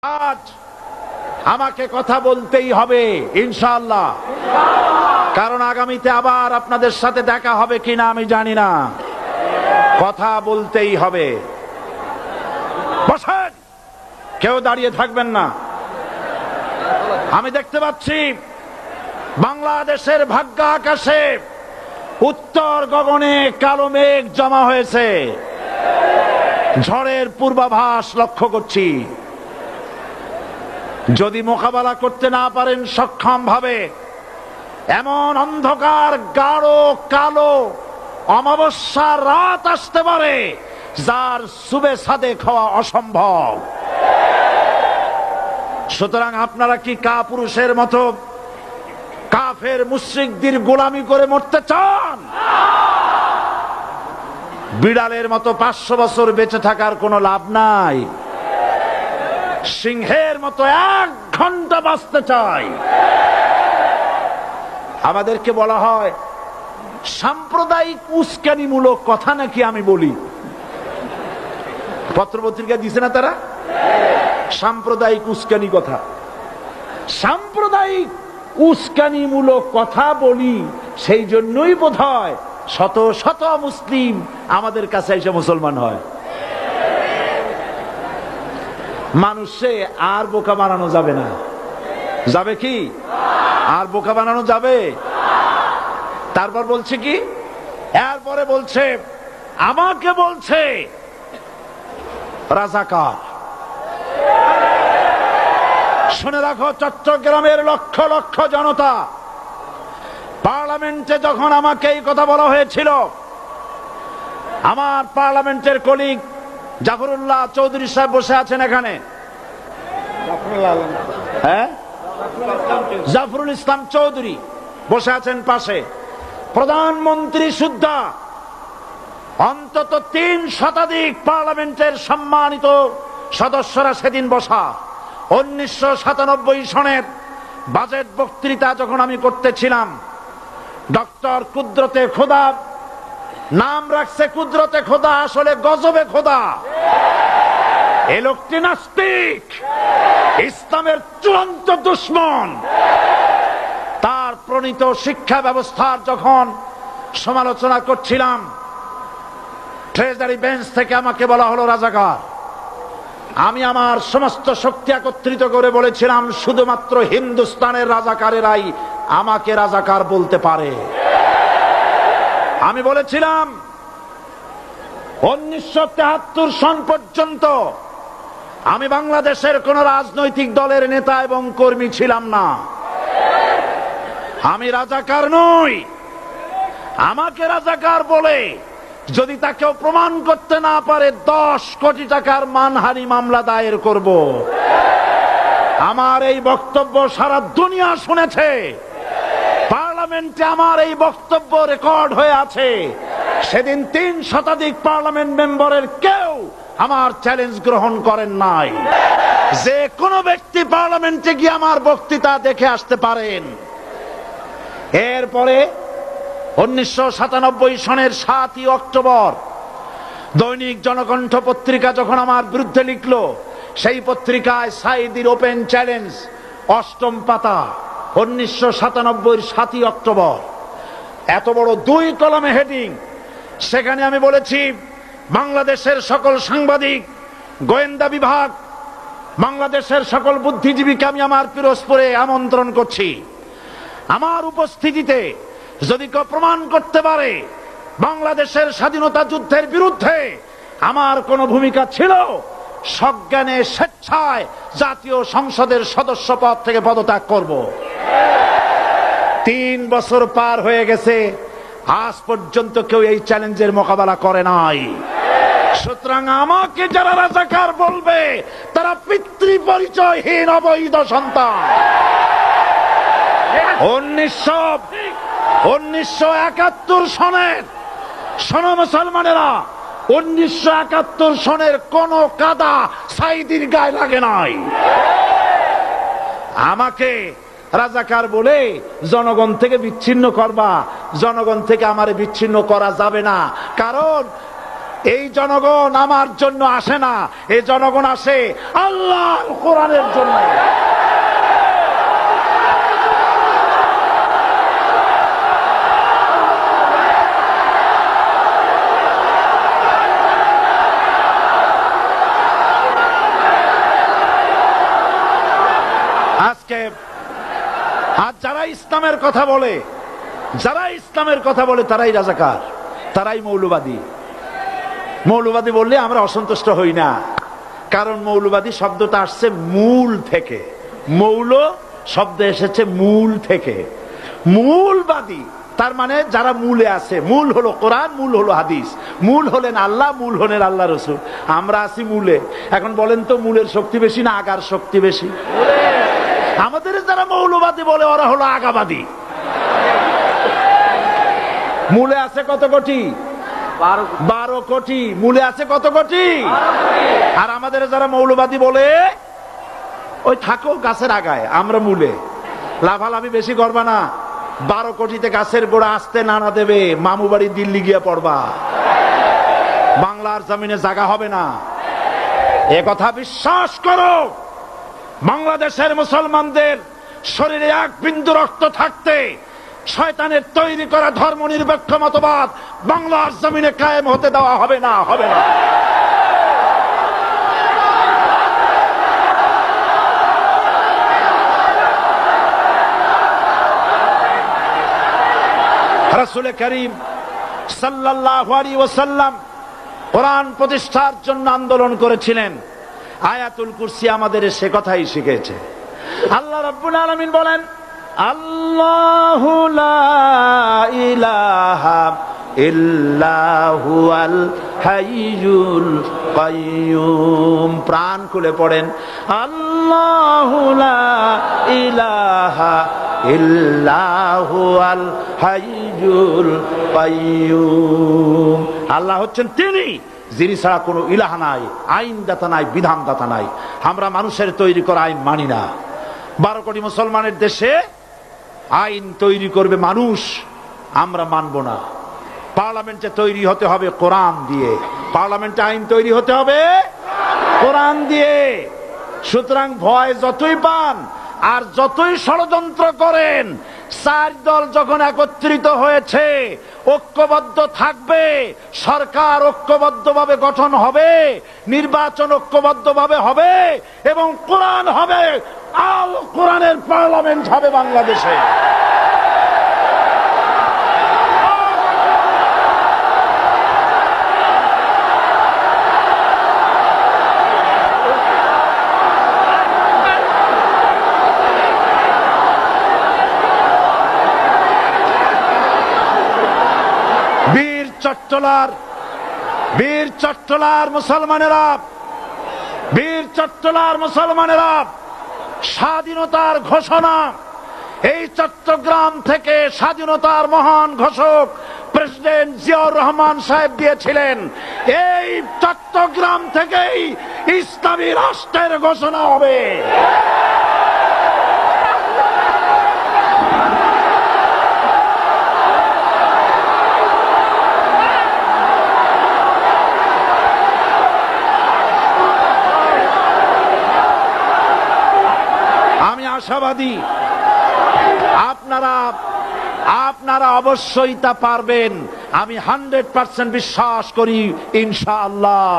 আজ আমাকে কথা বলতেই হবে ইনশাআল্লাহ, কারণ আগামীতে আবার আপনাদের সাথে দেখা হবে কিনা আমি জানি না। কথা বলতেই হবে। বসেন, কেউ দাঁড়িয়ে থাকবেন না। আমি দেখতে পাচ্ছি বাংলাদেশের ভাগ্য আকাশে উত্তর গগনে কালো মেঘ জমা হয়েছে। ঝড়ের পূর্বাভাস লক্ষ্য করছি। যদি মোকাবেলা করতে না পারেন সক্ষম ভাবে, এমন অন্ধকার গাঢ় কালো অমাবস্যার রাত আসতে পারে যার সুবে সাদেক হওয়া অসম্ভব। সুতরাং আপনারা কি কাপুরুষের মতো কাফের মুশরিকদের গোলামি করে মরতে চান? বিড়ালের মতো 500 বছর বেঁচে থাকার কোনো লাভ নাই। সিংহের মতো 1 ঘন্টা বাঁচতে চাই। আমাদেরকে বলা হয় সাম্প্রদায়িক উস্কানিমূলক কথা নাকি আমি বলি। পত্রপত্রিকা দিছে না তারা? সাম্প্রদায়িক উস্কানি কথা, সাম্প্রদায়িক উস্কানিমূলক কথা বলি। সেই জন্যই বোধহয় শত শত মুসলিম আমাদের কাছে এসে মুসলমান হয়। মানুষে আর বোকা বানানো যাবে না। যাবে কি? আর বোকা বানানো যাবে? তারপর বলছে কি? এরপরে বলছে আমাকে বলছে রাজাকার। শুনে রাখো চট্টগ্রামের লক্ষ লক্ষ জনতা, পার্লামেন্টে যখন আমাকে এই কথা বলা হয়েছিল, আমার পার্লামেন্টের কলিগ জাফরুল্লাহ চৌধুরী সাহেব বসে আছেন এখানে। হ্যাঁ, জাফরুল ইসলাম চৌধুরী বসে আছেন পাশে। প্রধানমন্ত্রী সুদ্ধা, অন্তত 3 শতাধিক পার্লামেন্টের সম্মানিত সদস্যরা সেদিন বসা। 1997 সনের বাজেট বক্তৃতা যখন আমি করতেছিলাম, ডক্টর কুদরতে খোদা, নাম রাখছে কুদরতে খোদা, আসলে গজবে খোদা। এই লোকটি নাস্তিক, ইসলামের চূড়ান্ত দুশমন। তার প্রণীত শিক্ষা ব্যবস্থার যখন সমালোচনা করছিলাম, ট্রেজারি বেঞ্চ থেকে আমাকে বলা হলো রাজাকার। আমি আমার সমস্ত শক্তি একত্রিত করে বলেছিলাম শুধুমাত্র হিন্দুস্তানের রাজাকারেরাই আমাকে রাজাকার বলতে পারে। আমি বলেছিলাম 1973 সন পর্যন্ত আমি বাংলাদেশের কোন রাজনৈতিক দলের নেতা এবং কর্মী ছিলাম না। আমি রাজাকার নই। আমাকে রাজাকার বলে যদি তাকেও প্রমাণ করতে না পারে 10 কোটি টাকার মানহানি মামলা দায়ের করব। আমার এই বক্তব্য সারা দুনিয়া শুনেছে। পার্লামেন্টে আমার এই বক্তব্য রেকর্ড হয়ে আছে। সেদিন 3 শতাধিক পার্লামেন্ট মেম্বারের কেউ আমার চ্যালেঞ্জ গ্রহণ করেন নাই। যে কোনো ব্যক্তি পার্লামেন্টে গিয়ে আমার বক্তৃতা দেখে আসতে পারেন। এরপরে 1997 সনের 7ই অক্টোবর দৈনিক জনকণ্ঠ পত্রিকা যখন আমার বিরুদ্ধে লিখলো, সেই পত্রিকায় সাইদির ওপেন চ্যালেঞ্জ 8ম পাতা, 1997 7ই অক্টোবর, এত বড় 2 কলমে হেডিং। সেখানে আমি বলেছি বাংলাদেশের সকল সাংবাদিক, গোয়েন্দা বিভাগ, বাংলাদেশের সকল বুদ্ধিজীবীকে আমি আমার পিরোজপুরে আমন্ত্রণ করছি। আমার উপস্থিতিতে যদি কেউ প্রমাণ করতে পারে বাংলাদেশের স্বাধীনতা যুদ্ধের বিরুদ্ধে আমার কোনো ভূমিকা ছিল, সজ্ঞানে স্বেচ্ছায় জাতীয় সংসদের সদস্য পদ থেকে পদত্যাগ করব। 3 বছর পার হয়ে গেছে, আজ পর্যন্ত কেউ এই চ্যালেঞ্জের মোকাবেলা করে নাই। সুতরাং আমাকে যারা রাজাকার বলবে তারা পিতৃ পরিচয়হীন অবৈধ সন্তান। 1971 সনের, শোনো মুসলমানেরা, 1971 সনের কোন কাদা সাইদির গায়ে লাগে নাই। আমাকে রাজাকার বলে জনগণ থেকে বিচ্ছিন্ন করবা। জনগণ থেকে আমারে বিচ্ছিন্ন করা যাবে না, কারণ এই জনগণ আমার জন্য আসে না, এই জনগণ আসে আল্লাহর কোরআনের জন্য। আজকে আর যারা ইসলামের কথা বলে, তারাই রাজাকার, তারাই মৌলবাদী। মৌলবাদী বললে আমরা অসন্তুষ্ট হই না, কারণ মৌলবাদী শব্দটা আসছে মূল থেকে। মৌল শব্দ এসেছে মূল থেকে। মূলবাদী তার মানে যারা মূলে আছে। মূল হলো কোরআন, মূল হলো হাদিস, মূল হলেন আল্লাহ, মূল হলেন আল্লাহ রসুল। আমরা আছি মূলে। এখন বলেন তো মূলের শক্তি বেশি না আগার শক্তি বেশি? আমাদের যারা মৌলবাদী বলে ওরা হলো আগাবাদী। মূলে আছে কত কোটি? 12 কোটি। মূলে আছে কত কোটি? আর আমাদের যারা মৌলবাদী বলে ওই থাকো গাছের আগায়, আমরা মূলে। লাফালাফি বেশি করবা না, 12 কোটিতে গাছের গোড়া আসতে নানা দেবে, মামু বাড়ি দিল্লি গিয়ে পড়বা, বাংলার জমিনে জায়গা হবে না। এ কথা বিশ্বাস করো। বাংলাদেশের মুসলমানদের শরীরে এক বিন্দু রক্ত থাকতে শয়তানের তৈরি করা ধর্ম নিরপেক্ষ মতবাদ বাংলার জমিনে কায়েম হতে দেওয়া হবে না, হবে না। রাসূল করিম সাল্লাল্লাহু আলাইহি ওয়াসাল্লাম কোরআন প্রতিষ্ঠার জন্য আন্দোলন করেছিলেন। আয়াতুল কুরসি আমাদের সে কথাই শিখেছে। আল্লাহ রাব্বুল আলামিন বলেন, আল্লাহু লা ইলাহা ইল্লা হুয়াল হাইয়ুল কাইয়্যুম। প্রাণ খুলে পড়েন, আল্লাহু লা ইলাহা ইল্লা হুয়াল হাইয়ুল কাইয়্যুম। আল্লাহ হচ্ছেন তিনি, যিনি ছাড়া কোনো ইলাহ নাই, আইনদাতা নাই, বিধানদাতা নাই। আমরা মানুষের তৈরি করা আইন মানি না। 12 কোটি মুসলমানের দেশে আইন তৈরি করবে মানুষ, আমরা মানব না। পার্লামেন্টে তৈরি হতে হবে কোরআন দিয়ে, পার্লামেন্টে আইন তৈরি হতে হবে কোরআন দিয়ে। সুতরাং ভয় যতই পান আর যতই ষড়যন্ত্র করেন, 4 দল যখন একত্রিত হয়েছে, ঐক্যবদ্ধ থাকবে, সরকার ঐক্যবদ্ধভাবে গঠন হবে, নির্বাচন ঐক্যবদ্ধভাবে হবে এবং কোরআন হবে, আল কোরআনের পার্লামেন্ট হবে বাংলাদেশে। বীর চট্টলার মুসলমানেরা স্বাধীনতার ঘোষণা, এই চট্টগ্রাম থেকে স্বাধীনতার মহান ঘোষক প্রেসিডেন্ট জিয়াউর রহমান সাহেব দিয়েছিলেন। এই চট্টগ্রাম থেকেই ইসলামী রাষ্ট্রের ঘোষণা হবে। আশাবাদী আপনারা অবশ্যই তা পারবেন। আমি 100% বিশ্বাস করি ইনশাআল্লাহ।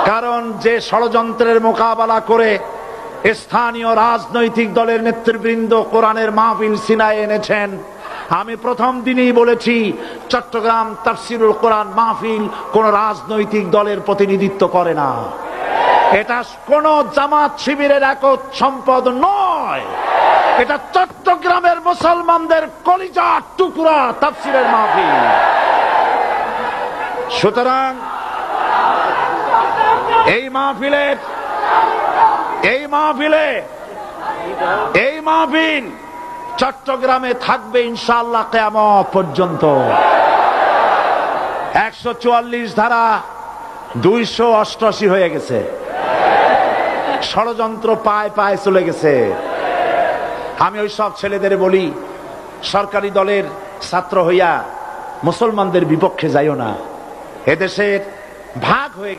কারণ যে ষড়যন্ত্রের মোকাবেলা করে স্থানীয় রাজনৈতিক দলের নেতৃবৃন্দ কোরআনের মাহফিল সিনায় এনেছেন, আমি প্রথম দিনেই বলেছি চট্টগ্রাম তাফসিরুল কোরআন মাহফিল কোন রাজনৈতিক দলের প্রতিনিধিত্ব করে না। এটা কোন জামাত শিবিরের একক সম্পদ নয়, এটা চট্টগ্রামের মুসলমানদের কলিজার টুকরা তাফসিরের মাহফিল। সুতরাং এই মাহফিল চট্টগ্রামে থাকবে ইনশাআল্লাহ কিয়ামত পর্যন্ত। 144 ধারা 288 হয়ে গেছে, ষড়যন্ত্র পায় পায় চলে গেছে। আমি ওই সব ছেলেদের বলি, সরকারি দলের ছাত্র হইয়া মুসলমানদের বিপক্ষে যাইও না। এদেশের ভাগ হয়ে